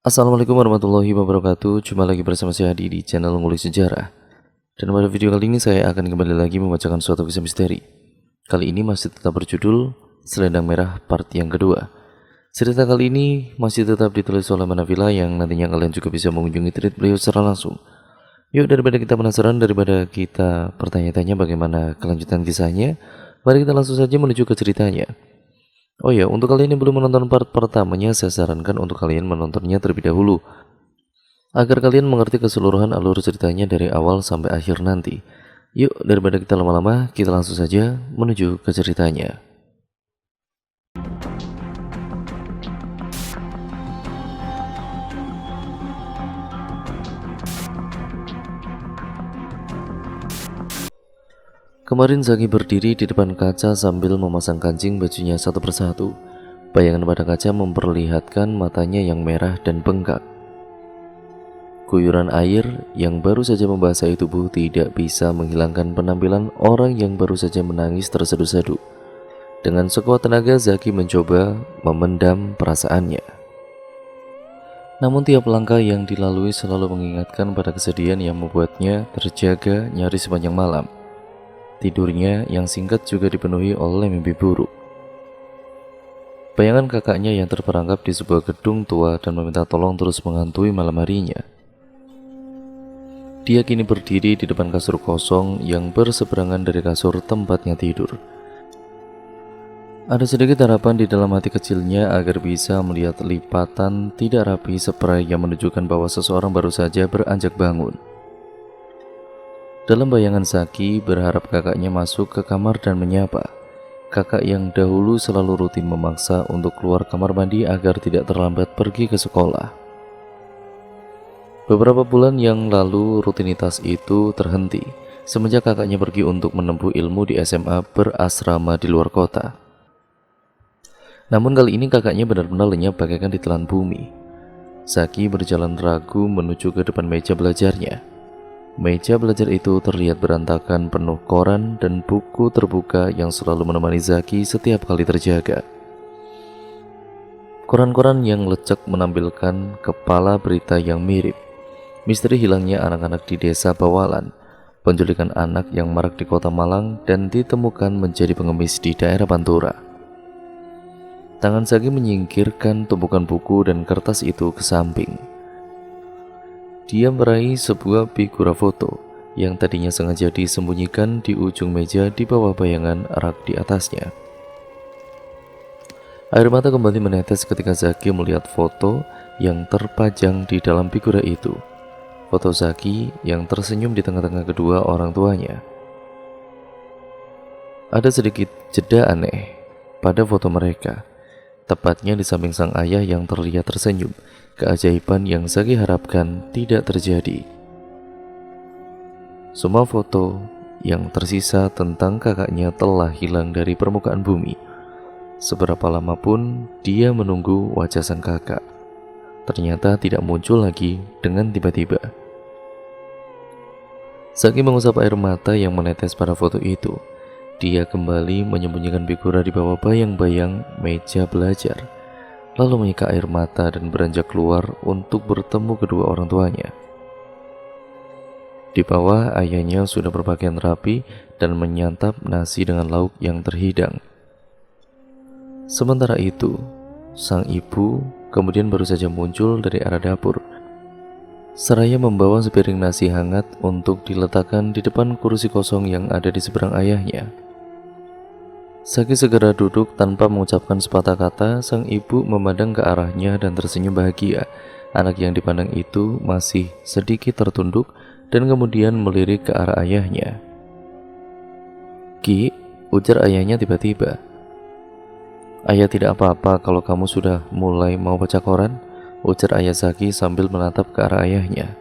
Assalamualaikum warahmatullahi wabarakatuh. Jumpa lagi bersama saya Adi di channel Ngulik Sejarah. Dan pada video kali ini saya akan kembali lagi membacakan suatu kisah misteri. Kali ini masih tetap berjudul Selendang Merah part yang kedua. Cerita kali ini masih tetap ditulis oleh Manavila yang nantinya kalian juga bisa mengunjungi tweet beliau secara langsung. Yuk, daripada kita penasaran, daripada kita bertanya-tanya bagaimana kelanjutan kisahnya, mari kita langsung saja menuju ke ceritanya. Oh ya, untuk kalian yang belum menonton part pertamanya, saya sarankan untuk kalian menontonnya terlebih dahulu, agar kalian mengerti keseluruhan alur ceritanya dari awal sampai akhir nanti. Yuk, daripada kita lama-lama, kita langsung saja menuju ke ceritanya. Kemarin Zaki berdiri di depan kaca sambil memasang kancing bajunya satu persatu. Bayangan pada kaca memperlihatkan matanya yang merah dan bengkak. Guyuran air yang baru saja membasahi tubuh tidak bisa menghilangkan penampilan orang yang baru saja menangis terseduh-seduh. Dengan sekuat tenaga Zaki mencoba memendam perasaannya. Namun tiap langkah yang dilalui selalu mengingatkan pada kesedihan yang membuatnya terjaga nyaris sepanjang malam. Tidurnya yang singkat juga dipenuhi oleh mimpi buruk. Bayangan kakaknya yang terperangkap di sebuah gedung tua dan meminta tolong terus menghantui malam harinya. Dia kini berdiri di depan kasur kosong yang berseberangan dari kasur tempatnya tidur. Ada sedikit harapan di dalam hati kecilnya agar bisa melihat lipatan tidak rapi spray yang menunjukkan bahwa seseorang baru saja beranjak bangun. Dalam bayangan Zaki berharap kakaknya masuk ke kamar dan menyapa. Kakak yang dahulu selalu rutin memaksa untuk keluar kamar mandi agar tidak terlambat pergi ke sekolah. Beberapa bulan yang lalu rutinitas itu terhenti semenjak kakaknya pergi untuk menempuh ilmu di SMA berasrama di luar kota. Namun kali ini kakaknya benar-benar lenyap bagaikan ditelan bumi. Zaki berjalan ragu menuju ke depan meja belajarnya. Meja belajar itu terlihat berantakan, penuh koran dan buku terbuka yang selalu menemani Zaki setiap kali terjaga. Koran-koran yang lecek menampilkan kepala berita yang mirip. Misteri hilangnya anak-anak di desa Bawalan, penculikan anak yang marak di kota Malang dan ditemukan menjadi pengemis di daerah Pantura. Tangan Zaki menyingkirkan tumpukan buku dan kertas itu ke samping. Dia meraih sebuah figura foto yang tadinya sengaja disembunyikan di ujung meja di bawah bayangan rak di atasnya. Air mata kembali menetes ketika Zaki melihat foto yang terpajang di dalam figura itu. Foto Zaki yang tersenyum di tengah-tengah kedua orang tuanya. Ada sedikit jeda aneh pada foto mereka, tepatnya di samping sang ayah yang terlihat tersenyum. Keajaiban yang Zaki harapkan tidak terjadi. Semua foto yang tersisa tentang kakaknya telah hilang dari permukaan bumi. Seberapa lama pun dia menunggu wajah sang kakak, ternyata tidak muncul lagi dengan tiba-tiba. Zaki mengusap air mata yang menetes pada foto itu. Dia kembali menyembunyikan figura di bawah bayang-bayang meja belajar, lalu menyeka air mata dan beranjak keluar untuk bertemu kedua orang tuanya. Di bawah, ayahnya sudah berpakaian rapi dan menyantap nasi dengan lauk yang terhidang. Sementara itu, sang ibu kemudian baru saja muncul dari arah dapur, seraya membawa sepiring nasi hangat untuk diletakkan di depan kursi kosong yang ada di seberang ayahnya. Zaki segera duduk tanpa mengucapkan sepatah kata. Sang ibu memandang ke arahnya dan tersenyum bahagia. Anak yang dipandang itu masih sedikit tertunduk dan kemudian melirik ke arah ayahnya. "Ki," ujar ayahnya tiba-tiba. "Ayah tidak apa-apa kalau kamu sudah mulai mau baca koran," ujar ayah Zaki sambil menatap ke arah ayahnya.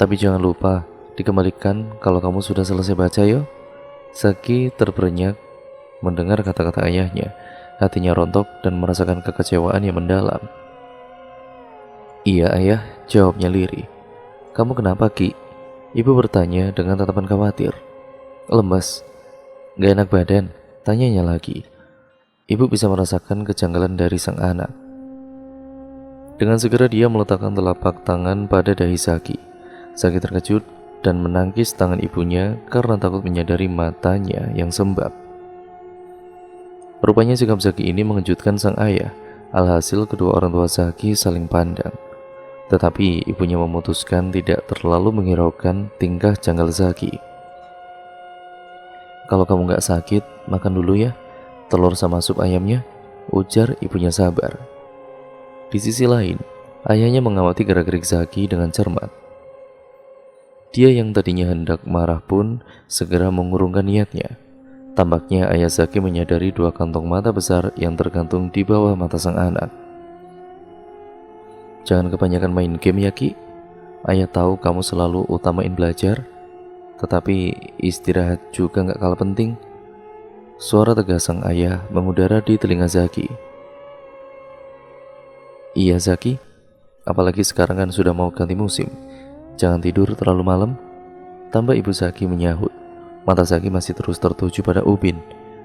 "Tapi jangan lupa dikembalikan kalau kamu sudah selesai baca yo." Zaki terberenyak mendengar kata-kata ayahnya. Hatinya rontok dan merasakan kekecewaan yang mendalam. "Iya ayah," jawabnya lirih. "Kamu kenapa Ki?" Ibu bertanya dengan tatapan khawatir. "Lemas, gak enak badan?" tanyanya lagi. Ibu bisa merasakan kejanggalan dari sang anak. Dengan segera dia meletakkan telapak tangan pada dahi Zaki. Zaki terkejut dan menangkis tangan ibunya karena takut menyadari matanya yang sembab. Rupanya sikap Zaki ini mengejutkan sang ayah. Alhasil kedua orang tua Zaki saling pandang. Tetapi ibunya memutuskan tidak terlalu menghiraukan tingkah janggal Zaki. "Kalau kamu gak sakit, makan dulu ya telur sama sup ayamnya," ujar ibunya sabar. Di sisi lain, ayahnya mengamati gerak-gerik Zaki dengan cermat. Dia yang tadinya hendak marah pun segera mengurungkan niatnya. Tampaknya ayah Zaki menyadari dua kantong mata besar yang tergantung di bawah mata sang anak. "Jangan kebanyakan main game ya Ki. Ayah tahu kamu selalu utamain belajar, tetapi istirahat juga gak kalah penting." Suara tegas sang ayah mengudara di telinga Zaki. "Iya Zaki, apalagi sekarang kan sudah mau ganti musim. Jangan tidur terlalu malam," tambah ibu Zaki menyahut. Mata Zaki masih terus tertuju pada Ubin.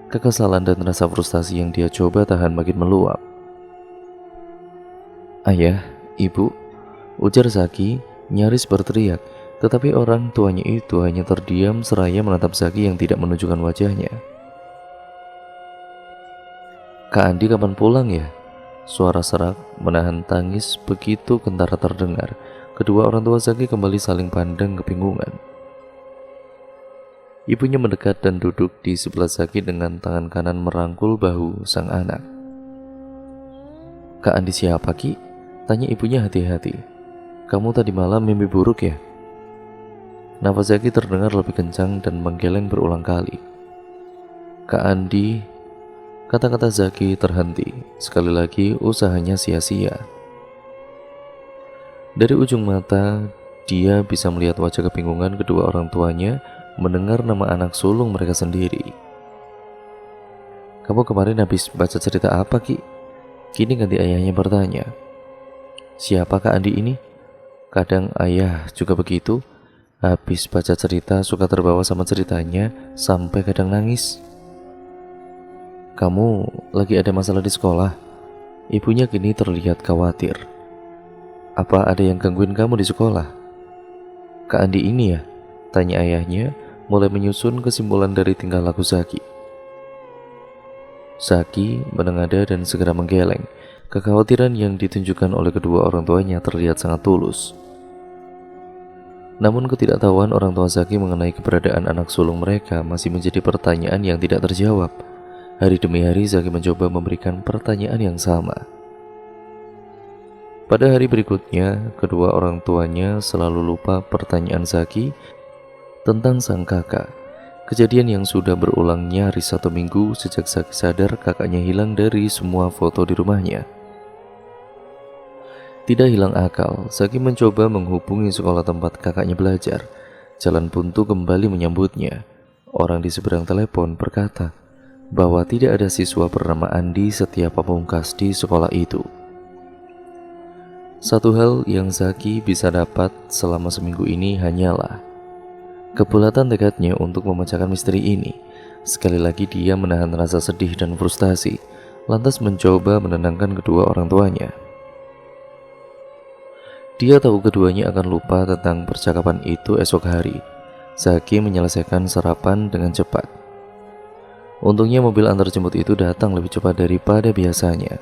Kekesalan dan rasa frustasi yang dia coba tahan makin meluap. "Ayah, ibu," ujar Zaki nyaris berteriak, tetapi orang tuanya itu hanya terdiam seraya menatap Zaki yang tidak menunjukkan wajahnya. "Kak Andi kapan pulang ya?" Suara serak menahan tangis begitu kentara terdengar. Kedua orang tua Zaki kembali saling pandang kebingungan. Ibunya mendekat dan duduk di sebelah Zaki dengan tangan kanan merangkul bahu sang anak. "Kak Andi siapa Ki?" tanya ibunya hati-hati. "Kamu tadi malam mimpi buruk ya?" Nafas Zaki terdengar lebih kencang dan menggeleng berulang kali. "Kak Andi," kata-kata Zaki terhenti. Sekali lagi usahanya sia-sia. Dari ujung mata, dia bisa melihat wajah kebingungan kedua orang tuanya mendengar nama anak sulung mereka sendiri. "Kamu kemarin habis baca cerita apa Ki?" Kini ganti ayahnya bertanya. "Siapa Kak Andi ini?" Kadang ayah juga begitu. Habis baca cerita suka terbawa sama ceritanya sampai kadang nangis. "Kamu lagi ada masalah di sekolah?" Ibunya kini terlihat khawatir. "Apa ada yang gangguin kamu di sekolah?" "Kak Andi ini ya?" tanya ayahnya, mulai menyusun kesimpulan dari tingkah laku Zaki. Zaki menengadah dan segera menggeleng. Kekhawatiran yang ditunjukkan oleh kedua orang tuanya terlihat sangat tulus. Namun ketidaktahuan orang tua Zaki mengenai keberadaan anak sulung mereka masih menjadi pertanyaan yang tidak terjawab. Hari demi hari Zaki mencoba memberikan pertanyaan yang sama. Pada hari berikutnya, kedua orang tuanya selalu lupa pertanyaan Zaki tentang sang kakak. Kejadian yang sudah berulang nyaris 1 minggu sejak Zaki sadar kakaknya hilang dari semua foto di rumahnya. Tidak hilang akal, Zaki mencoba menghubungi sekolah tempat kakaknya belajar. Jalan buntu kembali menyambutnya. Orang di seberang telepon berkata bahwa tidak ada siswa bernama Andi Setia Pamungkas di sekolah itu. Satu hal yang Zaki bisa dapat selama seminggu ini hanyalah kebulatan tekadnya untuk memecahkan misteri ini. Sekali lagi dia menahan rasa sedih dan frustasi, lantas mencoba menenangkan kedua orang tuanya. Dia tahu keduanya akan lupa tentang percakapan itu esok hari. Zaki menyelesaikan sarapan dengan cepat. Untungnya mobil antar jemput itu datang lebih cepat daripada biasanya.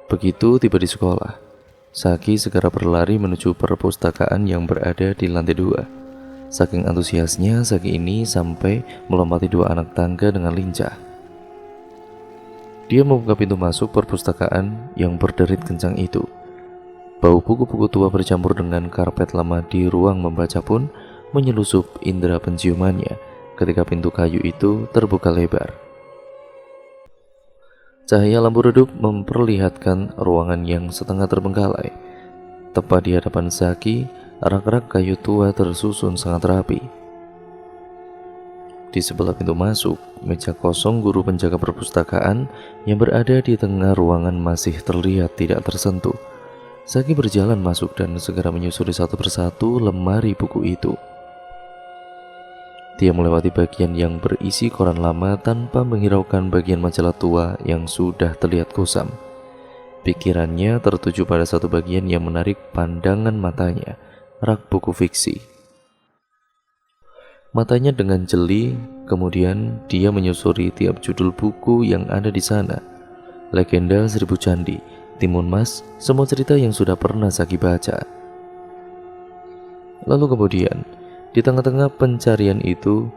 Begitu tiba di sekolah, Zaki segera berlari menuju perpustakaan yang berada di lantai 2. Saking antusiasnya, Zaki ini sampai melompati 2 anak tangga dengan lincah. Dia membuka pintu masuk perpustakaan yang berderit kencang itu. Bau buku-buku tua bercampur dengan karpet lama di ruang membaca pun menyelusup indera penciumannya ketika pintu kayu itu terbuka lebar. Cahaya lampu redup memperlihatkan ruangan yang setengah terbengkalai. Tepat di hadapan Zaki, rak-rak kayu tua tersusun sangat rapi. Di sebelah pintu masuk, meja kosong guru penjaga perpustakaan yang berada di tengah ruangan masih terlihat tidak tersentuh. Zaki berjalan masuk dan segera menyusuri satu persatu lemari buku itu. Dia melewati bagian yang berisi koran lama tanpa menghiraukan bagian majalah tua yang sudah terlihat kusam. Pikirannya tertuju pada satu bagian yang menarik pandangan matanya, rak buku fiksi. Matanya dengan jeli, kemudian dia menyusuri tiap judul buku yang ada di sana. Legenda Seribu Candi, Timun Mas, semua cerita yang sudah pernah Zaki baca. Lalu kemudian, di tengah-tengah pencarian itu,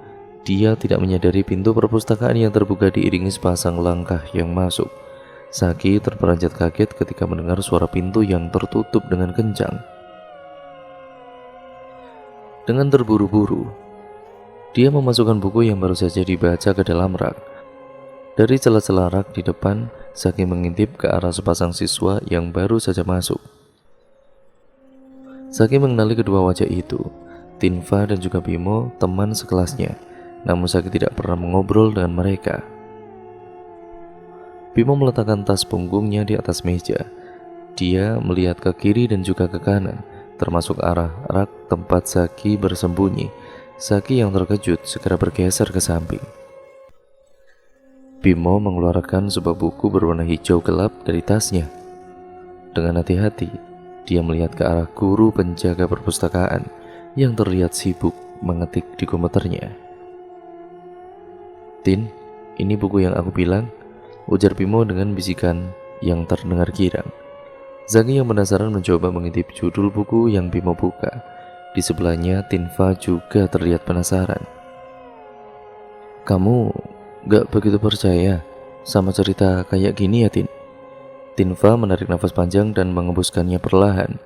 dia tidak menyadari pintu perpustakaan yang terbuka diiringi sepasang langkah yang masuk. Zaki terperanjat kaget ketika mendengar suara pintu yang tertutup dengan kencang. Dengan terburu-buru, dia memasukkan buku yang baru saja dibaca ke dalam rak. Dari celah-celah rak di depan, Zaki mengintip ke arah sepasang siswa yang baru saja masuk. Zaki mengenali kedua wajah itu, Tinfa dan juga Bimo, teman sekelasnya. Namun Zaki tidak pernah mengobrol dengan mereka. Bimo meletakkan tas punggungnya di atas meja. Dia melihat ke kiri dan juga ke kanan, termasuk arah rak tempat Zaki bersembunyi. Zaki yang terkejut segera bergeser ke samping. Bimo mengeluarkan sebuah buku berwarna hijau gelap dari tasnya. Dengan hati-hati, dia melihat ke arah guru penjaga perpustakaan yang terlihat sibuk mengetik di komputernya. "Tin, ini buku yang aku bilang," ujar Bimo dengan bisikan yang terdengar girang. Zaki yang penasaran mencoba mengintip judul buku yang Bimo buka. Di sebelahnya Tinfa juga terlihat penasaran. "Kamu gak begitu percaya sama cerita kayak gini ya, Tin?" Tinfa menarik nafas panjang dan mengembuskannya perlahan.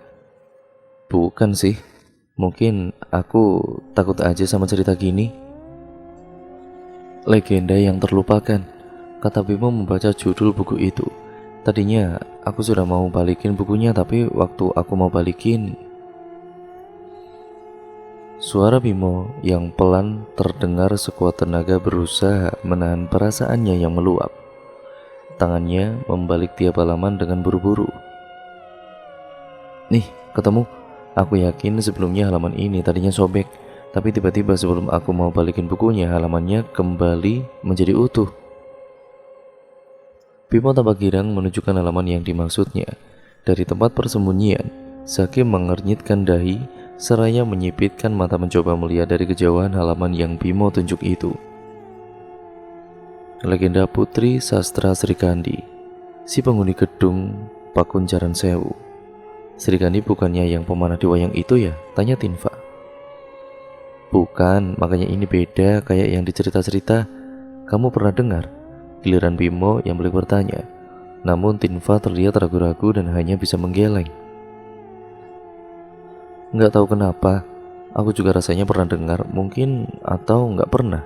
"Bukan sih, mungkin aku takut aja sama cerita gini." "Legenda yang terlupakan," kata Bimo membaca judul buku itu. "Tadinya aku sudah mau balikin bukunya, tapi waktu aku mau balikin..." Suara Bimo yang pelan terdengar sekuat tenaga berusaha menahan perasaannya yang meluap. Tangannya membalik tiap halaman dengan buru-buru. "Nih, ketemu. Aku yakin sebelumnya halaman ini tadinya sobek, tapi tiba-tiba sebelum aku mau balikin bukunya, halamannya kembali menjadi utuh." Bimo tampak girang menunjukkan halaman yang dimaksudnya. Dari tempat persembunyian, Zaki mengernyitkan dahi seraya menyipitkan mata mencoba melihat dari kejauhan halaman yang Bimo tunjuk itu. Legenda Putri Sastra Srikandi, si penghuni gedung Pakunjaran Sewu. "Srikandi bukannya yang pemanah di wayang itu ya?" tanya Tinfa. "Bukan, makanya ini beda kayak yang dicerita-cerita. Kamu pernah dengar?" Giliran Bimo yang balik bertanya. Namun Tinfa terlihat ragu-ragu dan hanya bisa menggeleng. "Nggak tahu kenapa, aku juga rasanya pernah dengar, mungkin atau nggak pernah."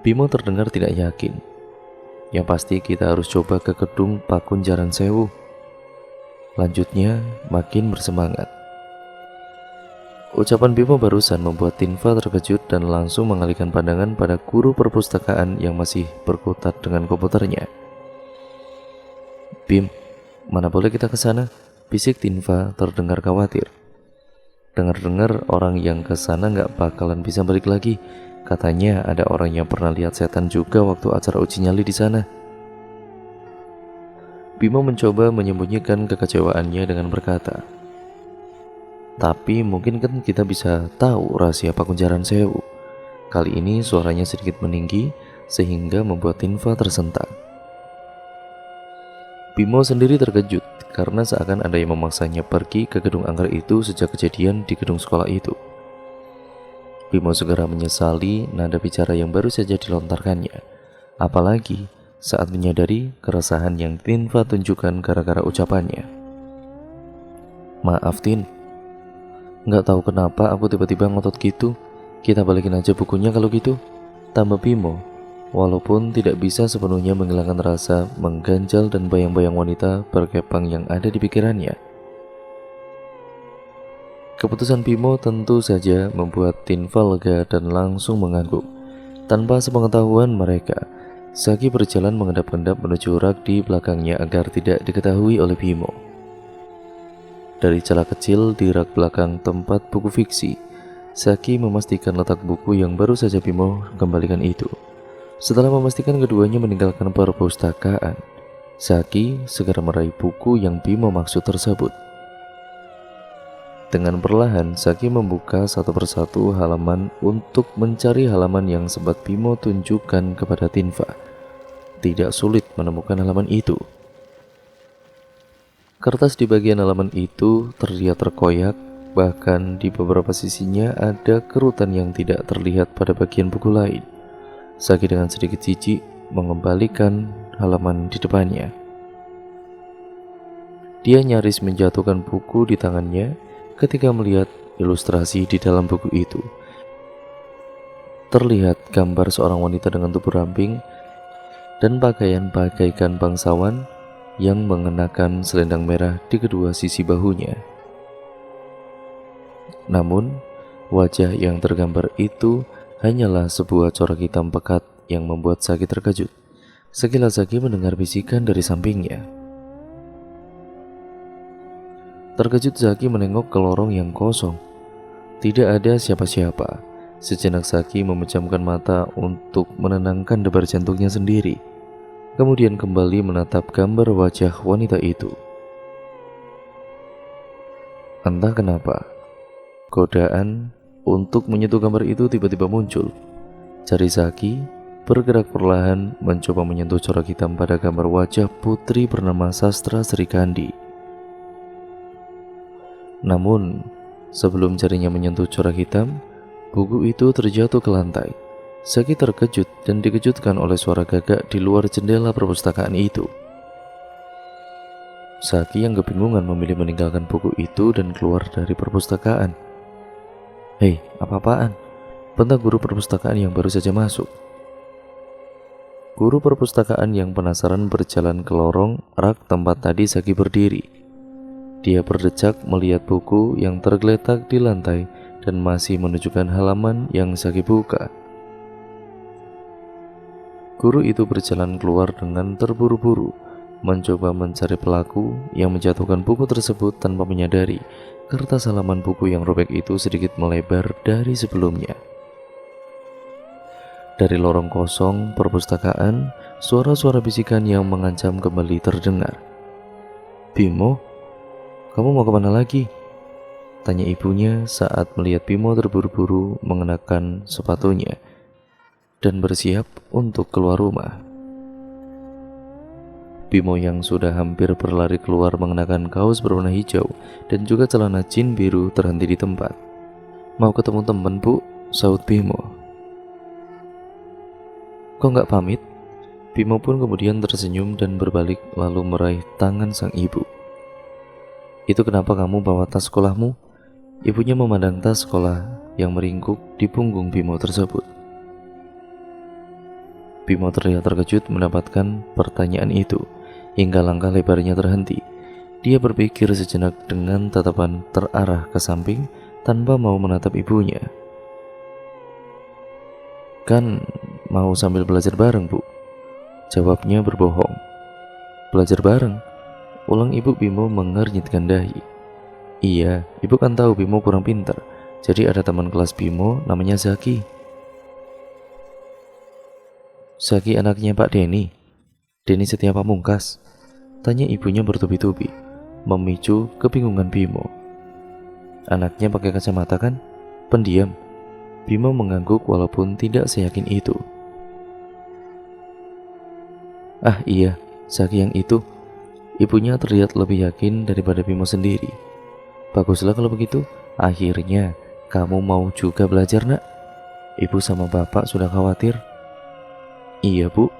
Bimo terdengar tidak yakin. "Yang pasti kita harus coba ke gedung Pakunjaran Sewu," lanjutnya makin bersemangat. Ucapan Bimo barusan membuat Tinfa terkejut dan langsung mengalihkan pandangan pada guru perpustakaan yang masih berkutat dengan komputernya. "Bim, mana boleh kita ke sana?" bisik Tinfa terdengar khawatir. "Dengar-dengar orang yang ke sana nggak bakalan bisa balik lagi. Katanya ada orang yang pernah lihat setan juga waktu acara uji nyali di sana." Bimo mencoba menyembunyikan kekecewaannya dengan berkata, "Tapi mungkin kan kita bisa tahu rahasia Pakunjaran Sewu." Kali ini suaranya sedikit meninggi sehingga membuat Tinfa tersentak. Bimo sendiri terkejut karena seakan ada yang memaksanya pergi ke gedung angker itu sejak kejadian di gedung sekolah itu. Bimo segera menyesali nada bicara yang baru saja dilontarkannya, apalagi saat menyadari keresahan yang Tinfa tunjukkan gara-gara ucapannya. "Maaf Tin, nggak tahu kenapa aku tiba-tiba ngotot gitu. Kita balikin aja bukunya kalau gitu," tambah Bimo, walaupun tidak bisa sepenuhnya menghilangkan rasa mengganjal dan bayang-bayang wanita berkepang yang ada di pikirannya. Keputusan Bimo tentu saja membuat Tinfa lega dan langsung mengangguk. Tanpa sepengetahuan mereka, Zaki berjalan mengendap-endap menuju rak di belakangnya agar tidak diketahui oleh Bimo. Dari celah kecil di rak belakang tempat buku fiksi, Zaki memastikan letak buku yang baru saja Bimo kembalikan itu. Setelah memastikan keduanya meninggalkan perpustakaan, Zaki segera meraih buku yang Bimo maksud tersebut. Dengan perlahan, Zaki membuka satu persatu halaman untuk mencari halaman yang sempat Bimo tunjukkan kepada Tinfa. Tidak sulit menemukan halaman itu. Kertas di bagian halaman itu terlihat terkoyak, bahkan di beberapa sisinya ada kerutan yang tidak terlihat pada bagian buku lain. Zaki dengan sedikit jijik mengembalikan halaman di depannya. Dia nyaris menjatuhkan buku di tangannya ketika melihat ilustrasi di dalam buku itu. Terlihat gambar seorang wanita dengan tubuh ramping dan pakaian bagaikan bangsawan yang mengenakan selendang merah di kedua sisi bahunya. Namun, wajah yang tergambar itu hanyalah sebuah corak hitam pekat yang membuat Zaki terkejut. Sekilas Zaki mendengar bisikan dari sampingnya. Terkejut, Zaki menengok ke lorong yang kosong. Tidak ada siapa-siapa. Sejenak Zaki memejamkan mata untuk menenangkan debar jantungnya sendiri. Kemudian kembali menatap gambar wajah wanita itu. Entah kenapa, godaan untuk menyentuh gambar itu tiba-tiba muncul. Jari Zaki bergerak perlahan mencoba menyentuh corak hitam pada gambar wajah putri bernama Sastra Srikandi. Namun, sebelum jarinya menyentuh corak hitam, buku itu terjatuh ke lantai. Zaki terkejut dan dikejutkan oleh suara gagak di luar jendela perpustakaan itu. Zaki yang kebingungan memilih meninggalkan buku itu dan keluar dari perpustakaan. "Hei, apa-apaan?" bentak guru perpustakaan yang baru saja masuk. Guru perpustakaan yang penasaran berjalan ke lorong rak tempat tadi Zaki berdiri. Dia berdecak melihat buku yang tergeletak di lantai dan masih menunjukkan halaman yang Zaki buka. Guru itu berjalan keluar dengan terburu-buru, mencoba mencari pelaku yang menjatuhkan buku tersebut tanpa menyadari kertas halaman buku yang robek itu sedikit melebar dari sebelumnya. Dari lorong kosong perpustakaan, suara-suara bisikan yang mengancam kembali terdengar. "Bimo, kamu mau kemana lagi?" tanya ibunya saat melihat Bimo terburu-buru mengenakan sepatunya dan bersiap untuk keluar rumah. Bimo yang sudah hampir berlari keluar mengenakan kaos berwarna hijau dan juga celana jeans biru terhenti di tempat. "Mau ketemu teman, Bu," sahut Bimo. "Kok nggak pamit?" Bimo pun kemudian tersenyum dan berbalik lalu meraih tangan sang ibu. "Itu kenapa kamu bawa tas sekolahmu?" Ibunya memandang tas sekolah yang meringkuk di punggung Bimo tersebut. Bimo terlihat terkejut mendapatkan pertanyaan itu, hingga langkah lebarnya terhenti. Dia berpikir sejenak dengan tatapan terarah ke samping tanpa mau menatap ibunya. "Kan mau sambil belajar bareng, Bu," jawabnya berbohong. "Belajar bareng?" ulang ibu Bimo mengernyitkan dahi. "Iya, ibu kan tahu Bimo kurang pintar, jadi ada teman kelas Bimo namanya Zaki." "Zaki anaknya Pak Denny? Denny Setia Pamungkas?" tanya ibunya bertubi-tubi, memicu kebingungan Bimo. "Anaknya pakai kacamata kan? Pendiam?" Bimo mengangguk walaupun tidak seyakin itu. "Ah iya, Zaki yang itu." Ibunya terlihat lebih yakin daripada Bimo sendiri. "Baguslah kalau begitu. Akhirnya kamu mau juga belajar, Nak? Ibu sama bapak sudah khawatir." "Iya, Bu."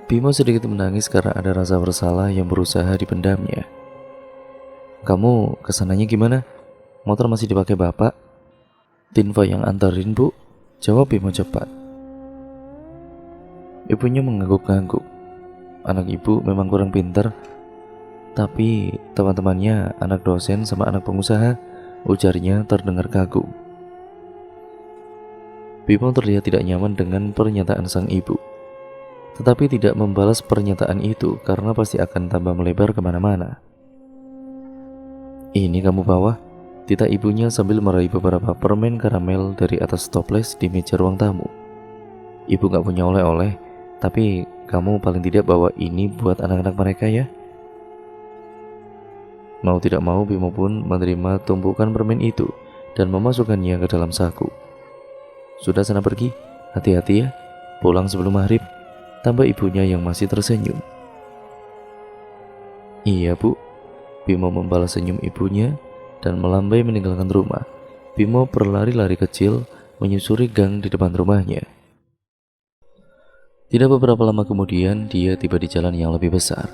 Bimo sedikit menangis karena ada rasa bersalah yang berusaha dipendamnya. "Kamu kesananya gimana? Motor masih dipakai bapak?" "Tinfa yang antarin, Bu," jawab Bimo cepat. Ibunya mengangguk-angguk. Anak ibu memang kurang pintar, tapi teman-temannya anak dosen sama anak pengusaha, ujarnya terdengar kagum. Bimo terlihat tidak nyaman dengan pernyataan sang ibu, tetapi tidak membalas pernyataan itu karena pasti akan tambah melebar kemana-mana. "Ini kamu bawa?" tita ibunya sambil meraih beberapa permen karamel dari atas toples di meja ruang tamu. "Ibu gak punya oleh-oleh, tapi kamu paling tidak bawa ini buat anak-anak mereka ya. Mau tidak mau Bimo pun menerima tumpukan permen itu dan memasukkannya ke dalam saku. Sudah sana pergi, hati-hati ya, pulang sebelum maghrib, tambah ibunya yang masih tersenyum. Iya bu, Bimo membalas senyum ibunya dan melambai meninggalkan rumah. Bimo berlari-lari kecil menyusuri gang di depan rumahnya. Tidak beberapa lama kemudian dia tiba di jalan yang lebih besar.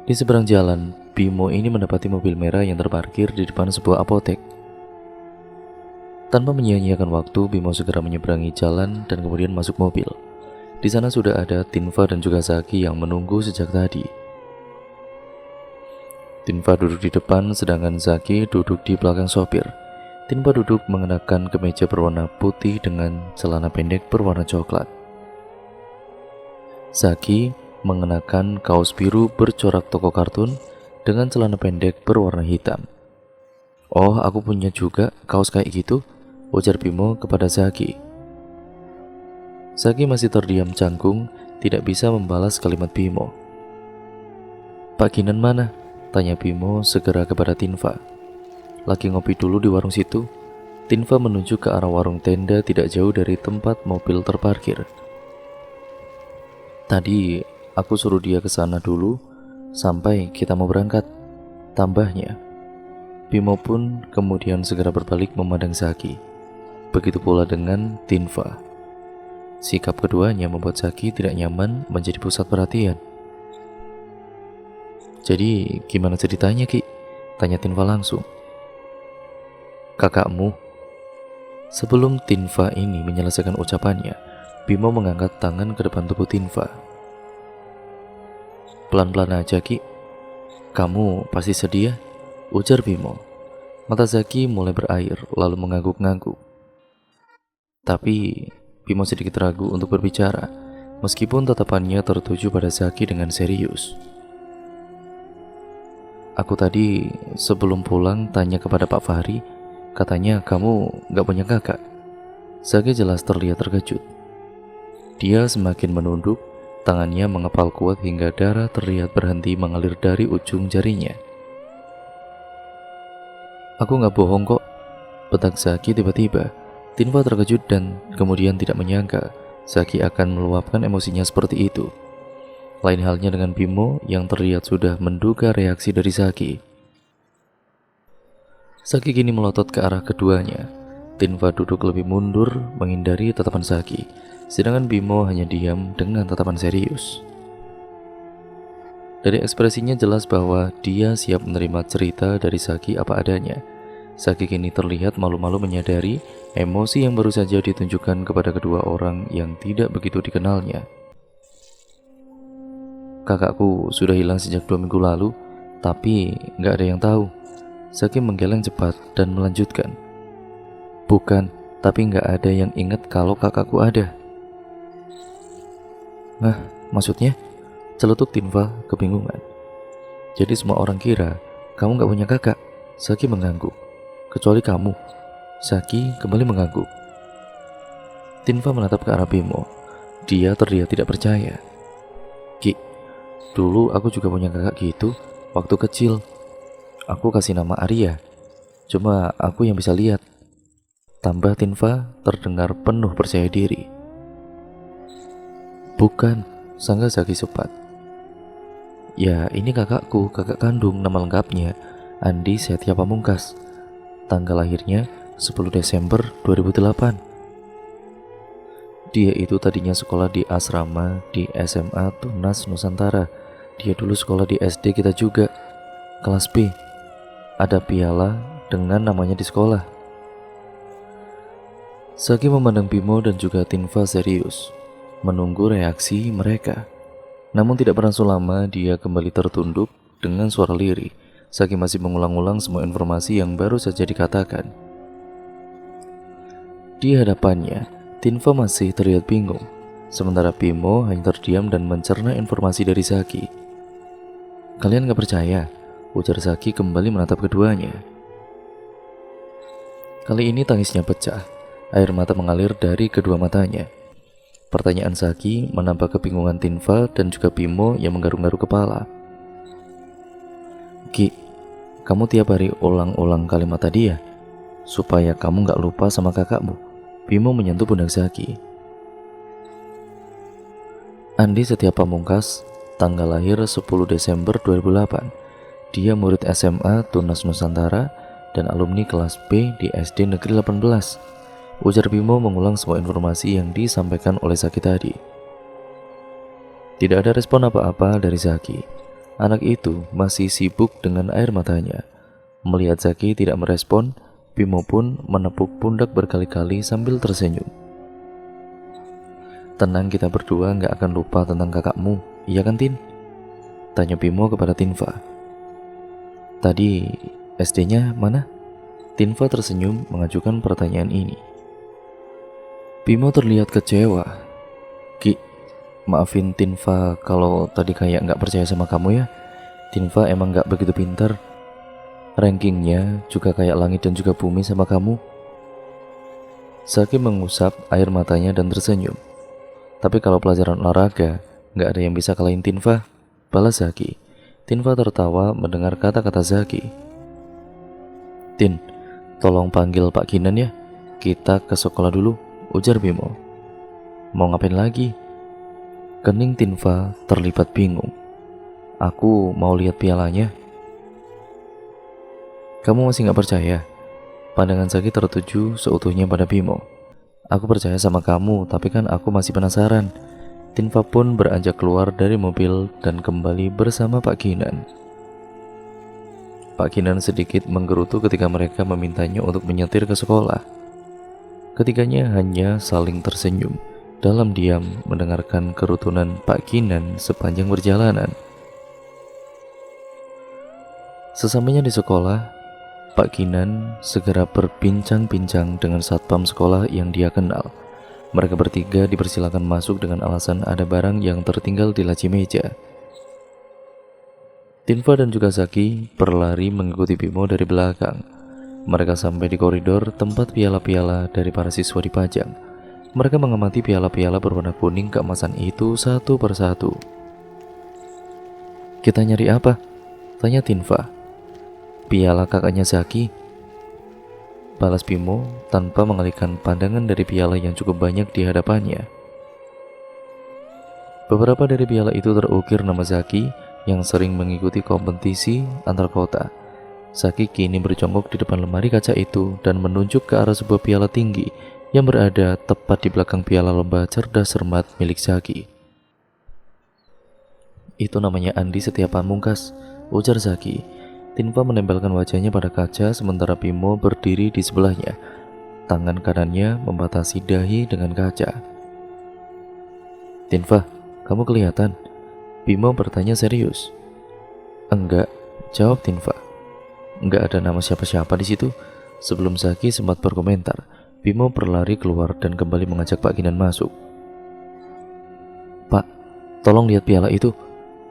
Di seberang jalan, Bimo ini mendapati mobil merah yang terparkir di depan sebuah apotek. Tanpa menyia-nyiakan waktu, Bimo segera menyeberangi jalan dan kemudian masuk mobil. Di sana sudah ada Tinva dan juga Zaki yang menunggu sejak tadi. Tinva duduk di depan, sedangkan Zaki duduk di belakang sopir. Tinva duduk mengenakan kemeja berwarna putih dengan celana pendek berwarna coklat. Zaki mengenakan kaos biru bercorak toko kartun dengan celana pendek berwarna hitam. Oh, aku punya juga kaos kayak gitu, ujar Bimo kepada Zaki. Zaki masih terdiam canggung, tidak bisa membalas kalimat Bimo. Pak Kinan mana? Tanya Bimo segera kepada Tinva. Lagi ngopi dulu di warung situ. Tinva menunjuk ke arah warung tenda tidak jauh dari tempat mobil terparkir. Tadi aku suruh dia ke sana dulu sampai kita mau berangkat, tambahnya. Bimo pun kemudian segera berbalik memandang Zaki. Begitu pula dengan Tinva. Sikap keduanya membuat Zaki tidak nyaman menjadi pusat perhatian. Jadi gimana ceritanya Ki? Tanya Tinva langsung. Kakakmu. Sebelum Tinva ini menyelesaikan ucapannya, Bimo mengangkat tangan ke depan tubuh Tinva. Pelan-pelan aja Ki, kamu pasti sedih ya? Ujar Bimo. Mata Zaki mulai berair lalu mengangguk-ngangguk. Tapi Bimo sedikit ragu untuk berbicara, meskipun tatapannya tertuju pada Zaki dengan serius. Aku tadi sebelum pulang tanya kepada Pak Fahri, katanya kamu gak punya kakak. Zaki jelas terlihat terkejut. Dia semakin menunduk, tangannya mengepal kuat hingga darah terlihat berhenti mengalir dari ujung jarinya. Aku gak bohong kok, petak Zaki tiba-tiba. Tinva terkejut dan kemudian tidak menyangka Zaki akan meluapkan emosinya seperti itu. Lain halnya dengan Bimo yang terlihat sudah menduga reaksi dari Zaki. Zaki kini melotot ke arah keduanya. Tinva duduk lebih mundur menghindari tatapan Zaki, sedangkan Bimo hanya diam dengan tatapan serius. Dari ekspresinya jelas bahwa dia siap menerima cerita dari Zaki apa adanya. Zaki kini terlihat malu-malu menyadari emosi yang baru saja ditunjukkan kepada kedua orang yang tidak begitu dikenalnya. Kakakku sudah hilang sejak 2 minggu lalu, tapi gak ada yang tahu. Zaki menggeleng cepat dan melanjutkan. Bukan, tapi gak ada yang ingat kalau kakakku ada. Nah, maksudnya? Celetuk Tinva kebingungan. Jadi semua orang kira kamu gak punya kakak? Zaki mengangguk. Kecuali kamu. Zaki kembali mengangguk. Tinva menatap ke arah Bimo. Dia terlihat tidak percaya. Ki, dulu aku juga punya kakak gitu, waktu kecil. Aku kasih nama Arya. Cuma aku yang bisa lihat. Tambah Tinva terdengar penuh percaya diri. Bukan, sangga Zaki cepat. Ya ini kakakku, kakak kandung, nama lengkapnya Andi Setia Pamungkas. Tanggal lahirnya 10 Desember 2008. Dia itu tadinya sekolah di asrama di SMA Tunas Nusantara. Dia dulu sekolah di SD kita juga, kelas B. Ada piala dengan namanya di sekolah. Zaki memandang Bimo dan juga Tinva serius, menunggu reaksi mereka. Namun tidak berlangsung lama, dia kembali tertunduk dengan suara lirih. Zaki masih mengulang-ulang semua informasi yang baru saja dikatakan. Di hadapannya, Tinva masih terlihat bingung, sementara Bimo hanya terdiam dan mencerna informasi dari Zaki. Kalian gak percaya? Ujar Zaki kembali menatap keduanya. Kali ini tangisnya pecah, air mata mengalir dari kedua matanya. Pertanyaan Zaki menambah kebingungan Tinfa dan juga Bimo yang menggaruk-garuk kepala. Ki, kamu tiap hari ulang-ulang kalimat tadi ya? Supaya kamu gak lupa sama kakakmu. Bimo menyentuh pundak Zaki. Andi Setia Pamungkas, tanggal lahir 10 Desember 2008. Dia murid SMA Tunas Nusantara dan alumni kelas B di SD Negeri 18. Ujar Bimo mengulang semua informasi yang disampaikan oleh Zaki tadi. Tidak ada respon apa-apa dari Zaki. Anak itu masih sibuk dengan air matanya. Melihat Zaki tidak merespon, Bimo pun menepuk pundak berkali-kali sambil tersenyum. Tenang, kita berdua gak akan lupa tentang kakakmu, iya kan Tin? Tanya Bimo kepada Tinfa. Tadi SD-nya mana? Tinfa tersenyum mengajukan pertanyaan ini. Bimo terlihat kecewa. Ki, maafin Tinfa kalau tadi kayak gak percaya sama kamu ya. Tinfa emang gak begitu pintar. Rankingnya juga kayak langit dan juga bumi sama kamu. Zaki mengusap air matanya dan tersenyum. Tapi kalau pelajaran olahraga, gak ada yang bisa kalahin Tinfa, balas Zaki. Tinfa tertawa mendengar kata-kata Zaki. Tin, tolong panggil Pak Kinan ya. Kita ke sekolah dulu, ujar Bimo. Mau ngapain lagi? Kening Tinfa terlibat bingung. Aku mau lihat pialanya. Kamu masih gak percaya? Pandangan Zaki tertuju seutuhnya pada Bimo. Aku percaya sama kamu, tapi kan aku masih penasaran. Tinfa pun beranjak keluar dari mobil dan kembali bersama Pak Kinan. Pak Kinan sedikit menggerutu ketika mereka memintanya untuk menyetir ke sekolah. Ketiganya hanya saling tersenyum, dalam diam mendengarkan kerutunan Pak Kinan sepanjang perjalanan. Sesampainya di sekolah, Pak Kinan segera berbincang-bincang dengan satpam sekolah yang dia kenal. Mereka bertiga dipersilakan masuk dengan alasan ada barang yang tertinggal di laci meja. Tinfa dan juga Zaki berlari mengikuti Bimo dari belakang. Mereka sampai di koridor tempat piala-piala dari para siswa dipajang. Mereka mengamati piala-piala berwarna kuning keemasan itu satu persatu. Kita nyari apa? Tanya Tinfa. Piala kakaknya Zaki, balas Bimo tanpa mengalihkan pandangan dari piala yang cukup banyak di hadapannya. Beberapa dari piala itu terukir nama Zaki yang sering mengikuti kompetisi antar kota. Zaki kini berjongkok di depan lemari kaca itu dan menunjuk ke arah sebuah piala tinggi yang berada tepat di belakang piala lomba cerdas cermat milik Zaki. Itu namanya Andi Setia Pamungkas, ujar Zaki. Tinfa menempelkan wajahnya pada kaca sementara Bimo berdiri di sebelahnya. Tangan kanannya membatasi dahi dengan kaca. Tinfa, kamu kelihatan? Bimo bertanya serius. Enggak, jawab Tinfa. Enggak ada nama siapa-siapa di situ. Sebelum Zaki sempat berkomentar, Bimo berlari keluar dan kembali mengajak Pak Kinan masuk. Pak, tolong lihat piala itu.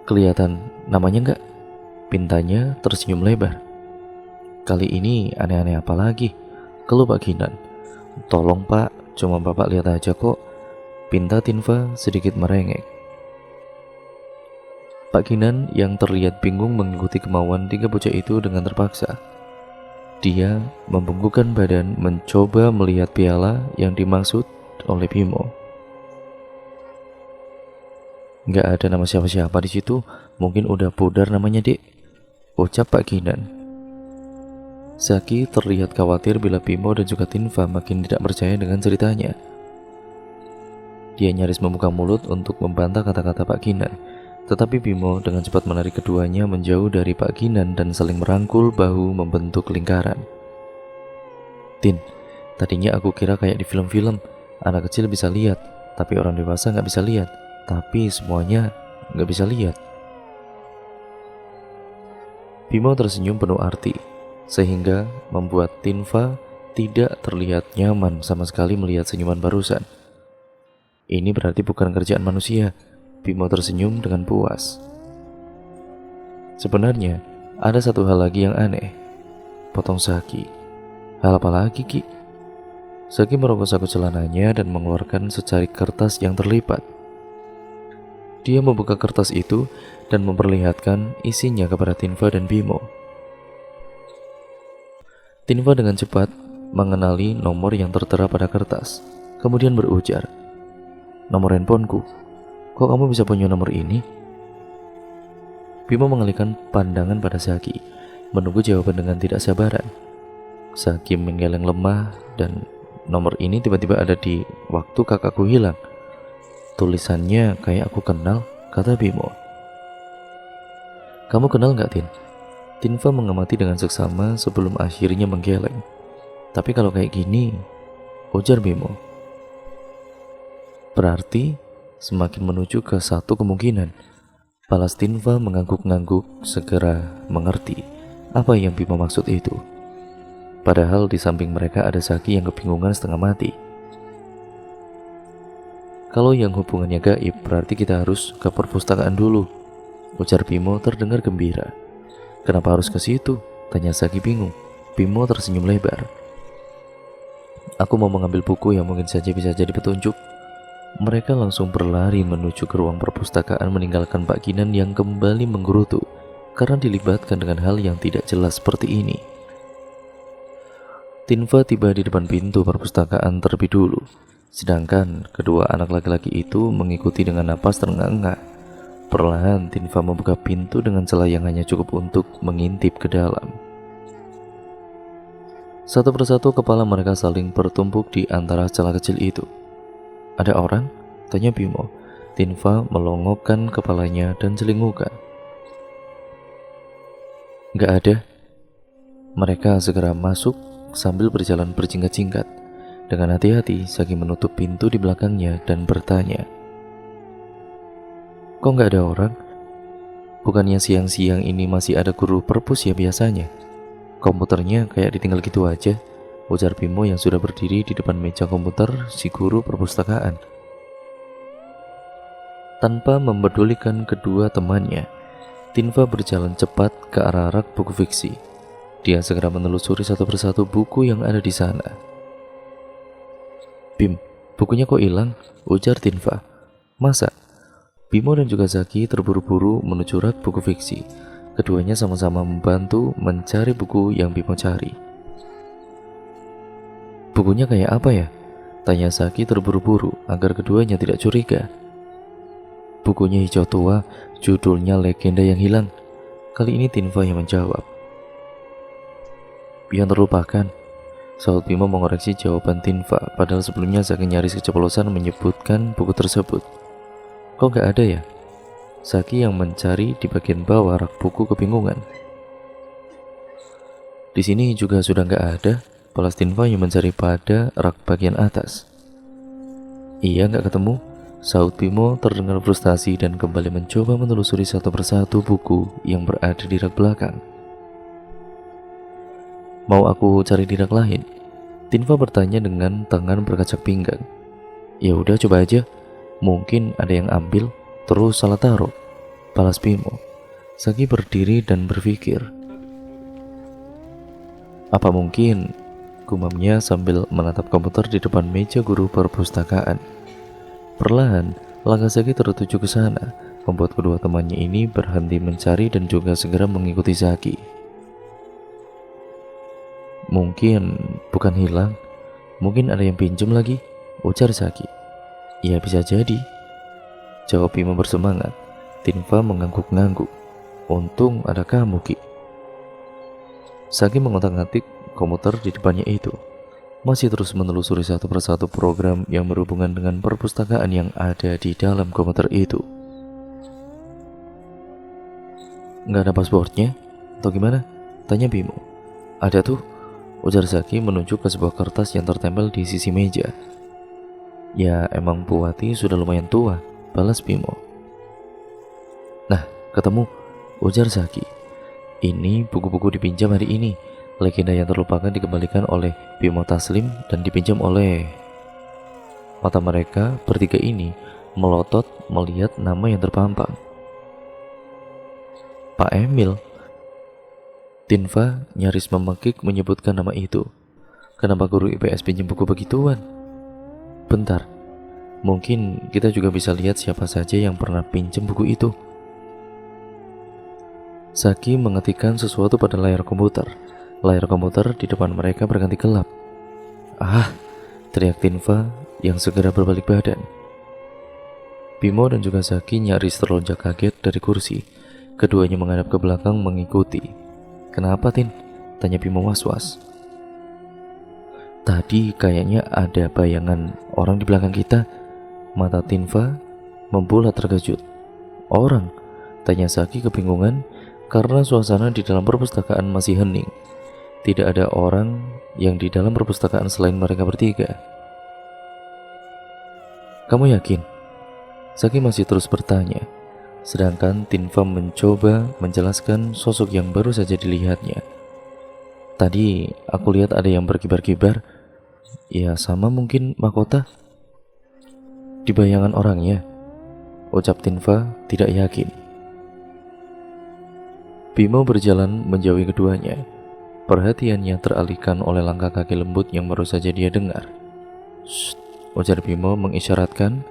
Kelihatan namanya enggak? Pintanya tersenyum lebar. Kali ini aneh-aneh apa lagi? Keluh Pak Kinan. Tolong Pak, cuma Bapak lihat aja kok. Pinta Tinfa sedikit merengek. Pak Kinan yang terlihat bingung mengikuti kemauan tiga bocah itu dengan terpaksa. Dia membungkukkan badan mencoba melihat piala yang dimaksud oleh Bimo. Nggak ada nama siapa-siapa di situ, mungkin udah pudar namanya Dek, ucap Pak Kinan. Zaki terlihat khawatir bila Bimo dan juga Tinfa makin tidak percaya dengan ceritanya. Dia nyaris membuka mulut untuk membantah kata-kata Pak Kinan, tetapi Bimo dengan cepat menarik keduanya menjauh dari Pak Kinan dan saling merangkul bahu membentuk lingkaran. Tin, tadinya aku kira kayak di film-film, anak kecil bisa lihat, tapi orang dewasa nggak bisa lihat, tapi semuanya nggak bisa lihat. Bimo tersenyum penuh arti, sehingga membuat Tinfa tidak terlihat nyaman sama sekali melihat senyuman barusan. Ini berarti bukan kerjaan manusia. Bimo tersenyum dengan puas. Sebenarnya, ada satu hal lagi yang aneh. Potong Zaki. Hal apa lagi, Ki? Zaki merogoh saku celananya dan mengeluarkan secari kertas yang terlipat. Dia membuka kertas itu dan memperlihatkan isinya kepada Tinfa dan Bimo. Tinfa dengan cepat mengenali nomor yang tertera pada kertas, kemudian berujar, "Nomor handphoneku. Kok kamu bisa punya nomor ini?" Bimo mengalihkan pandangan pada Zaki, menunggu jawaban dengan tidak sabaran. Zaki menggeleng lemah dan nomor ini tiba-tiba ada di waktu kakakku hilang. Tulisannya kayak aku kenal, kata Bimo. "Kamu kenal nggak, Tin?" Tinfa mengamati dengan seksama sebelum akhirnya menggeleng. "Tapi kalau kayak gini," ujar Bimo. "Berarti semakin menuju ke satu kemungkinan." Balas Tinfa mengangguk-ngangguk, segera mengerti apa yang Bimo maksud itu. Padahal di samping mereka ada Zaki yang kebingungan setengah mati. "Kalau yang hubungannya gaib, berarti kita harus ke perpustakaan dulu," ujar Bimo terdengar gembira. "Kenapa harus ke situ?" tanya Zaki bingung. Bimo tersenyum lebar. "Aku mau mengambil buku yang mungkin saja bisa jadi petunjuk." Mereka langsung berlari menuju ke ruang perpustakaan, meninggalkan Pak Kinan yang kembali menggerutu karena dilibatkan dengan hal yang tidak jelas seperti ini. Tinfa tiba di depan pintu perpustakaan terlebih dulu, sedangkan kedua anak laki-laki itu mengikuti dengan napas terengah-engah. Perlahan Tinfa membuka pintu dengan celah yang hanya cukup untuk mengintip ke dalam. Satu persatu kepala mereka saling bertumpuk di antara celah kecil itu. "Ada orang?" tanya Bimo. Tinfa melongokkan kepalanya dan celingukan. "Nggak ada." Mereka segera masuk sambil berjalan berjingkat-jingkat. Dengan hati-hati, Zaki menutup pintu di belakangnya dan bertanya, "Kok nggak ada orang? Bukannya siang-siang ini masih ada guru perpus ya biasanya? Komputernya kayak ditinggal gitu aja," ujar Bimo yang sudah berdiri di depan meja komputer si guru perpustakaan. Tanpa mempedulikan kedua temannya, Tinfa berjalan cepat ke arah rak buku fiksi. Dia segera menelusuri satu persatu buku yang ada di sana. "Bim, bukunya kok hilang?" ujar Tinfa. "Masa?" Bimo dan juga Zaki terburu-buru menuju rak buku fiksi. Keduanya sama-sama membantu mencari buku yang Bimo cari. "Bukunya kayak apa ya?" tanya Zaki terburu-buru agar keduanya tidak curiga. "Bukunya hijau tua, judulnya Legenda yang Hilang." Kali ini Tinfa yang menjawab. "Yang terlupakan," Saud Bimo mengoreksi jawaban Tinfa, padahal sebelumnya Zaki nyaris keceplosan menyebutkan buku tersebut. "Kok gak ada ya?" Zaki yang mencari di bagian bawah rak buku kebingungan. "Di sini juga sudah gak ada," balas Tinfa yang mencari pada rak bagian atas. "Iya, gak ketemu." Saud Bimo terdengar frustasi dan kembali mencoba menelusuri satu persatu buku yang berada di rak belakang. "Mau aku cari di rak lain?" Tinfa bertanya dengan tangan berkacak pinggang. "Ya udah, coba aja. Mungkin ada yang ambil terus salah taruh," balas Bimo. Zaki berdiri dan berpikir. "Apa mungkin?" gumamnya sambil menatap komputer di depan meja guru perpustakaan. Perlahan, langkah Zaki tertuju ke sana, membuat kedua temannya ini berhenti mencari dan juga segera mengikuti Zaki. "Mungkin bukan hilang, mungkin ada yang pinjam lagi," ujar Zaki. "Ya bisa jadi," jawab Bimo bersemangat. Tinfa mengangguk-ngangguk. "Untung ada kamu, Ki." Zaki mengotak-ngatik komputer di depannya itu, masih terus menelusuri satu persatu program yang berhubungan dengan perpustakaan yang ada di dalam komputer itu. "Nggak ada passwordnya atau gimana?" tanya Bimo. "Ada tuh," ujar Zaki menunjuk ke sebuah kertas yang tertempel di sisi meja. "Ya emang Bu Wati sudah lumayan tua," balas Bimo. "Nah, ketemu," ujar Zaki. "Ini buku-buku dipinjam hari ini. Legenda yang terlupakan dikembalikan oleh Bimo Taslim dan dipinjam oleh..." Mata mereka bertiga ini melotot melihat nama yang terpampang. "Pak Emil." Tinfa nyaris memekik menyebutkan nama itu. Kenapa guru IPS pinjam buku begituan? Bentar, mungkin kita juga bisa lihat siapa saja yang pernah pinjam buku itu. Saki mengetikkan sesuatu pada layar komputer. Layar komputer di depan mereka berganti gelap. Ah, teriak Tinfa yang segera berbalik badan. Bimo dan juga Saki nyaris terlonjak kaget dari kursi. Keduanya menghadap ke belakang mengikuti. Kenapa, Tin? Tanya Bimo was-was. Tadi kayaknya ada bayangan orang di belakang kita. Mata Tinfa membulat terkejut. Orang? Tanya Saki kebingungan karena suasana di dalam perpustakaan masih hening. Tidak ada orang yang di dalam perpustakaan selain mereka bertiga. Kamu yakin? Saki masih terus bertanya, sedangkan Tinfa mencoba menjelaskan sosok yang baru saja dilihatnya. Tadi aku lihat ada yang berkibar-kibar. Ya sama mungkin mahkota. Di bayangan orangnya, ucap Tinfa tidak yakin. Bimo berjalan menjauhi keduanya. Perhatiannya teralihkan oleh langkah kaki lembut yang baru saja dia dengar. Shh, ujar Bimo mengisyaratkan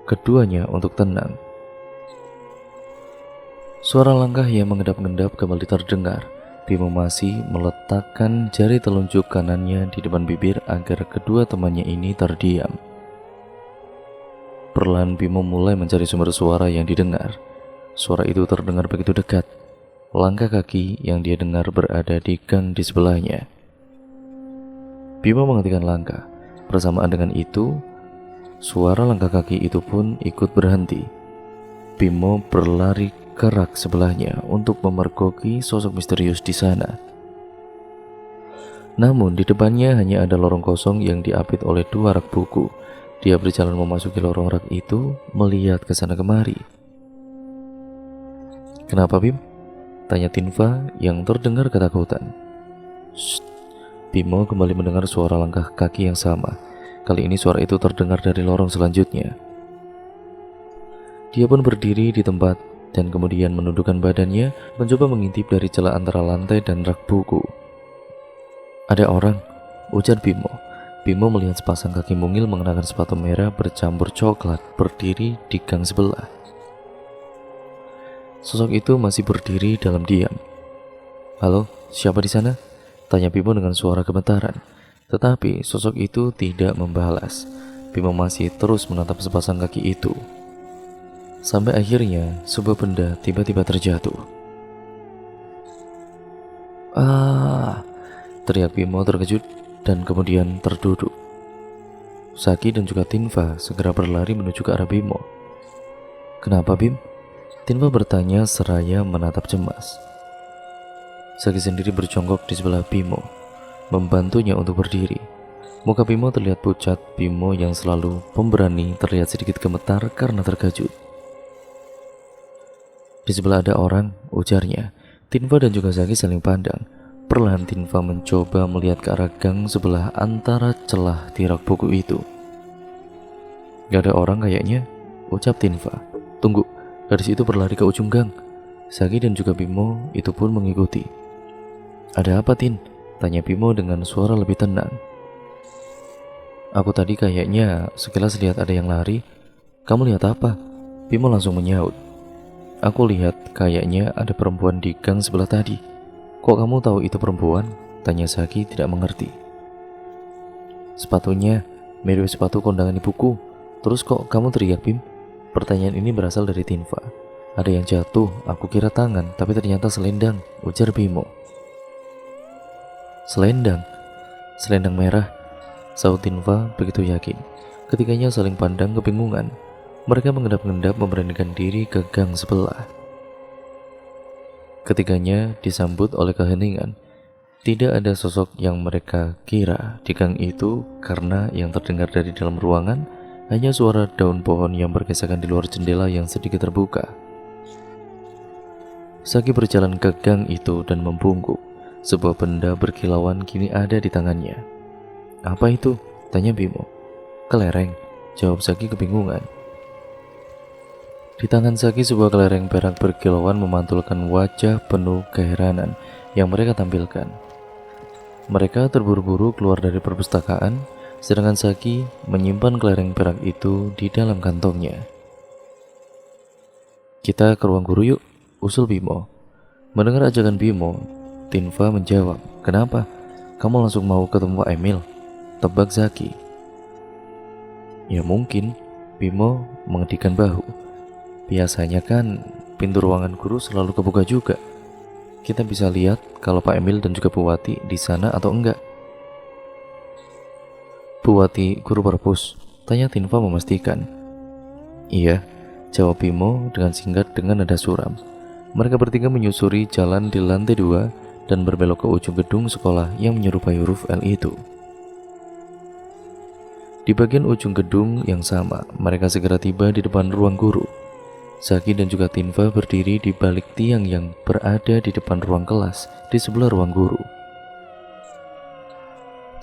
keduanya untuk tenang. Suara langkah yang mengendap-endap kembali terdengar. Bimo masih meletakkan jari telunjuk kanannya di depan bibir agar kedua temannya ini terdiam. Perlahan Bimo mulai mencari sumber suara yang didengar. Suara itu terdengar begitu dekat. Langkah kaki yang dia dengar berada di gang di sebelahnya. Bimo menghentikan langkah. Bersamaan dengan itu, suara langkah kaki itu pun ikut berhenti. Bimo berlari ke rak sebelahnya untuk memergoki sosok misterius di sana. Namun di depannya hanya ada lorong kosong yang diapit oleh dua rak buku. Dia berjalan memasuki lorong rak itu, melihat ke sana kemari. Kenapa, Bim? Tanya Tinfa yang terdengar ketakutan. Shh. Bimo kembali mendengar suara langkah kaki yang sama. Kali ini suara itu terdengar dari lorong selanjutnya. Dia pun berdiri di tempat dan kemudian menundukkan badannya, mencoba mengintip dari celah antara lantai dan rak buku. Ada orang, ujar Bimo. Bimo melihat sepasang kaki mungil mengenakan sepatu merah bercampur coklat berdiri di gang sebelah. Sosok itu masih berdiri dalam diam. Halo, siapa di sana? Tanya Bimo dengan suara gemetaran. Tetapi sosok itu tidak membalas. Bimo masih terus menatap sepasang kaki itu. Sampai akhirnya sebuah benda tiba-tiba terjatuh. Ah! Teriak Bimo terkejut dan kemudian terduduk. Saki dan juga Tinfa segera berlari menuju ke arah Bimo. Kenapa, Bim? Tinfa bertanya seraya menatap cemas. Saki sendiri berjongkok di sebelah Bimo, membantunya untuk berdiri. Muka Bimo terlihat pucat. Bimo yang selalu pemberani terlihat sedikit gemetar karena terkejut. Di sebelah ada orang, ujarnya. Tinfa dan juga Saki saling pandang. Perlahan Tinfa mencoba melihat ke arah gang sebelah antara celah di rak buku itu. Gak ada orang kayaknya, ucap Tinfa. Tunggu, gadis itu berlari ke ujung gang. Saki dan juga Bimo itu pun mengikuti. Ada apa, Tin? Tanya Bimo dengan suara lebih tenang. Aku tadi kayaknya sekilas lihat ada yang lari. Kamu lihat apa? Bimo langsung menyaut. Aku lihat kayaknya ada perempuan di gang sebelah tadi. Kok kamu tahu itu perempuan? Tanya Saki tidak mengerti. Sepatunya mirip sepatu kondangan ibuku. Terus kok kamu teriak, Bim? Pertanyaan ini berasal dari Tinfa. Ada yang jatuh, aku kira tangan, tapi ternyata selendang, ujar Bimo. Selendang? Selendang merah? Saut Tinfa begitu yakin. Ketiganya saling pandang kebingungan. Mereka mengendap-endap memberanikan diri ke gang sebelah. Ketiganya disambut oleh keheningan. Tidak ada sosok yang mereka kira di gang itu karena yang terdengar dari dalam ruangan hanya suara daun pohon yang bergesekan di luar jendela yang sedikit terbuka. Saki berjalan ke gang itu dan membungkuk. Sebuah benda berkilauan kini ada di tangannya. Apa itu? Tanya Bimo. Kelereng, jawab Saki kebingungan. Di tangan Saki sebuah kelereng perak berkilauan memantulkan wajah penuh keheranan yang mereka tampilkan. Mereka terburu-buru keluar dari perpustakaan, sedangkan Saki menyimpan kelereng perak itu di dalam kantongnya. "Kita ke ruang guru yuk," usul Bimo. Mendengar ajakan Bimo, Tinfa menjawab, "Kenapa? Kamu langsung mau ketemu Pak Emil?" tebak Zaki. "Ya mungkin," Bimo mengedikkan bahu. "Biasanya kan pintu ruangan guru selalu kebuka juga. Kita bisa lihat kalau Pak Emil dan juga Bu Wati di sana atau enggak." "Bu Wati guru perpus?" tanya Tinfa memastikan. "Iya," jawab Bimo dengan singkat dengan nada suram. Mereka bertiga menyusuri jalan di lantai 2 dan berbelok ke ujung gedung sekolah yang menyerupai huruf L itu. Di bagian ujung gedung yang sama, mereka segera tiba di depan ruang guru. Zaki dan juga Tinfa berdiri di balik tiang yang berada di depan ruang kelas di sebelah ruang guru.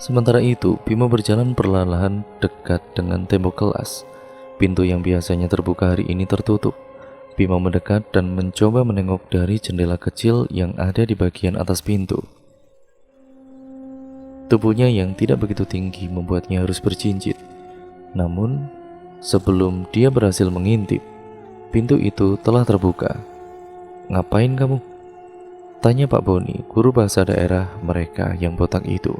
Sementara itu, Bimo berjalan perlahan dekat dengan tembok kelas. Pintu yang biasanya terbuka hari ini tertutup. Bimo mendekat dan mencoba menengok dari jendela kecil yang ada di bagian atas pintu. Tubuhnya yang tidak begitu tinggi membuatnya harus berjinjit. Namun, sebelum dia berhasil mengintip, pintu itu telah terbuka. "Ngapain kamu?" tanya Pak Boni, guru bahasa daerah mereka yang botak itu.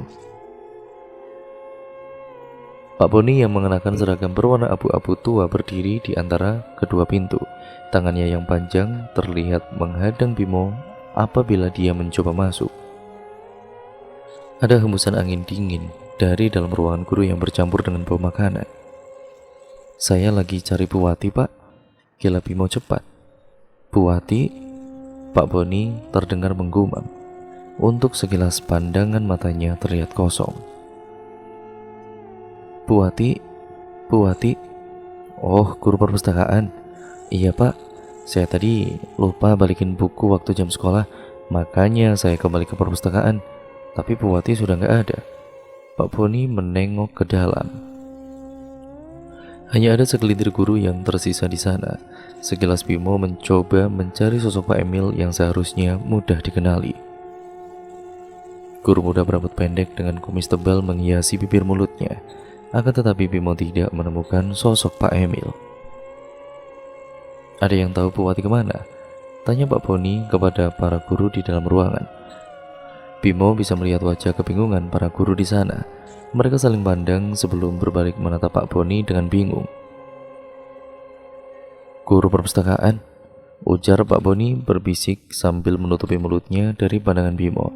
Pak Boni yang mengenakan seragam berwarna abu-abu tua berdiri di antara kedua pintu. Tangannya yang panjang terlihat menghadang Bimo apabila dia mencoba masuk. Ada hembusan angin dingin dari dalam ruangan guru yang bercampur dengan bau makanan. "Saya lagi cari Bu Wati, Pak," gila Bimo cepat. "Bu Wati?" Pak Boni terdengar menggumam. Untuk sekilas pandangan matanya terlihat kosong. Bu Wati? Oh, guru perpustakaan. Iya Pak, saya tadi lupa balikin buku waktu jam sekolah, makanya saya kembali ke perpustakaan. Tapi Bu Wati sudah nggak ada." Pak Boni menengok ke dalam. Hanya ada segelintir guru yang tersisa di sana. Sekilas Bimo mencoba mencari sosok Pak Emil yang seharusnya mudah dikenali. Guru muda berambut pendek dengan kumis tebal menghiasi bibir mulutnya. Akan tetapi Bimo tidak menemukan sosok Pak Emil. "Ada yang tahu Bu Wati kemana?" tanya Pak Boni kepada para guru di dalam ruangan. Bimo bisa melihat wajah kebingungan para guru di sana. Mereka saling pandang sebelum berbalik menatap Pak Boni dengan bingung. "Guru perpustakaan," ujar Pak Boni berbisik sambil menutupi mulutnya dari pandangan Bimo.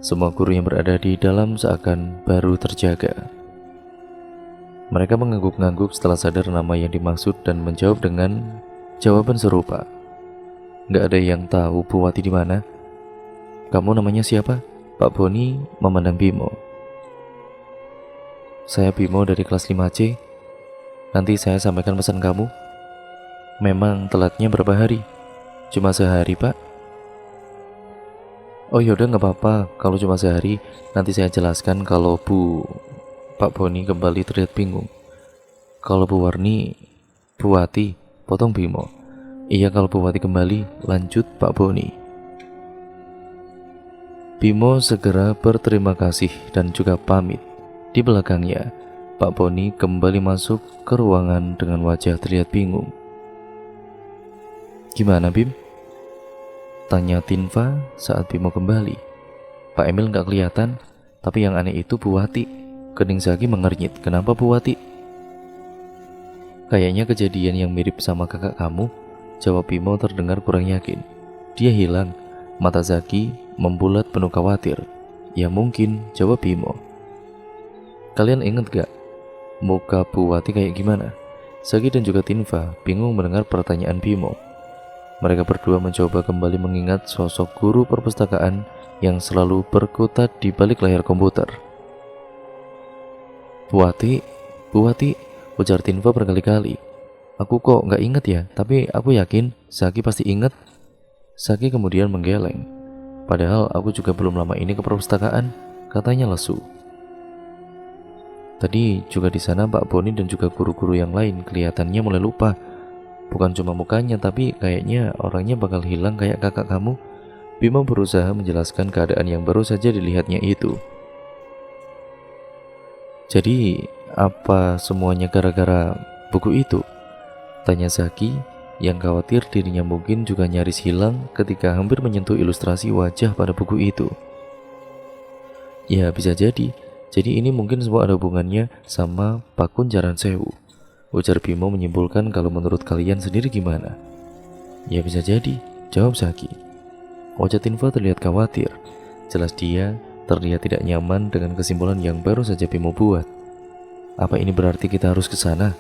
Semua guru yang berada di dalam seakan baru terjaga. Mereka mengangguk-ngangguk setelah sadar nama yang dimaksud dan menjawab dengan jawaban serupa. "Nggak ada yang tahu Bu Wati di mana." "Kamu namanya siapa?" Pak Boni memandang Bimo. "Saya Bimo dari kelas 5C. Nanti saya sampaikan pesan kamu." "Memang telatnya berapa hari?" "Cuma sehari Pak." "Oh yaudah nggak apa-apa, kalau cuma sehari nanti saya jelaskan kalau Bu..." Pak Boni kembali terlihat bingung. "Kalau Bu Wati," potong Bimo. "Iya kalau Bu Wati kembali," lanjut Pak Boni. Bimo segera berterima kasih dan juga pamit. Di belakangnya, Pak Boni kembali masuk ke ruangan dengan wajah terlihat bingung. "Gimana Bim?" tanya Tinfa saat Bimo kembali. "Pak Emil nggak kelihatan, tapi yang aneh itu Bu Wati." Kening Zaki mengernyit. "Kenapa Bu Wati?" "Kayaknya kejadian yang mirip sama kakak kamu," jawab Bimo terdengar kurang yakin. "Dia hilang." Mata Zaki membulat penuh khawatir. "Ya mungkin," jawab Bimo. "Kalian ingat gak muka Bu Wati kayak gimana?" Zaki dan juga Tinfa bingung mendengar pertanyaan Bimo. Mereka berdua mencoba kembali mengingat sosok guru perpustakaan yang selalu berkutat di balik layar komputer. Bu Wati," ujar Tinfa berkali-kali. "Aku kok nggak inget ya, tapi aku yakin Zaki pasti inget." Zaki kemudian menggeleng. "Padahal aku juga belum lama ini ke perpustakaan," katanya lesu. Tadi juga di sana Pak Boni dan juga guru-guru yang lain kelihatannya mulai lupa. Bukan cuma mukanya, tapi kayaknya orangnya bakal hilang kayak kakak kamu. Bimo berusaha menjelaskan keadaan yang baru saja dilihatnya itu. Jadi, apa semuanya gara-gara buku itu? Tanya Zaki yang khawatir dirinya mungkin juga nyaris hilang ketika hampir menyentuh ilustrasi wajah pada buku itu. Ya, bisa jadi. Jadi ini mungkin semua ada hubungannya sama Pakun Jaran Sewu. Ujar Bimo menyimpulkan. Kalau menurut kalian sendiri gimana? Ya bisa jadi, jawab Zaki. Wajah Tinfa terlihat khawatir. Jelas dia terlihat tidak nyaman dengan kesimpulan yang baru saja Bimo buat. Apa ini berarti kita harus ke sana?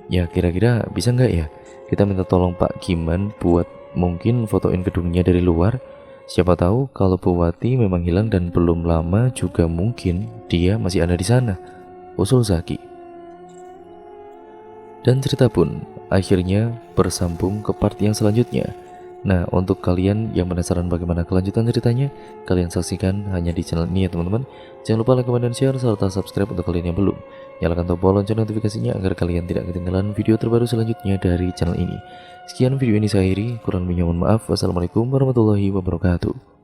Ya kira-kira bisa nggak ya? Kita minta tolong Pak Giman buat mungkin fotoin gedungnya dari luar. Siapa tahu kalau Bu Wati memang hilang dan belum lama juga mungkin dia masih ada di sana, usul Zaki. Dan cerita pun akhirnya bersambung ke part yang selanjutnya. Nah, untuk kalian yang penasaran bagaimana kelanjutan ceritanya, kalian saksikan hanya di channel ini ya teman-teman. Jangan lupa like, comment, dan share, serta subscribe untuk kalian yang belum. Nyalakan tombol lonceng notifikasinya agar kalian tidak ketinggalan video terbaru selanjutnya dari channel ini. Sekian video ini saya akhiri, kurang lebihnya mohon maaf. Wassalamualaikum warahmatullahi wabarakatuh.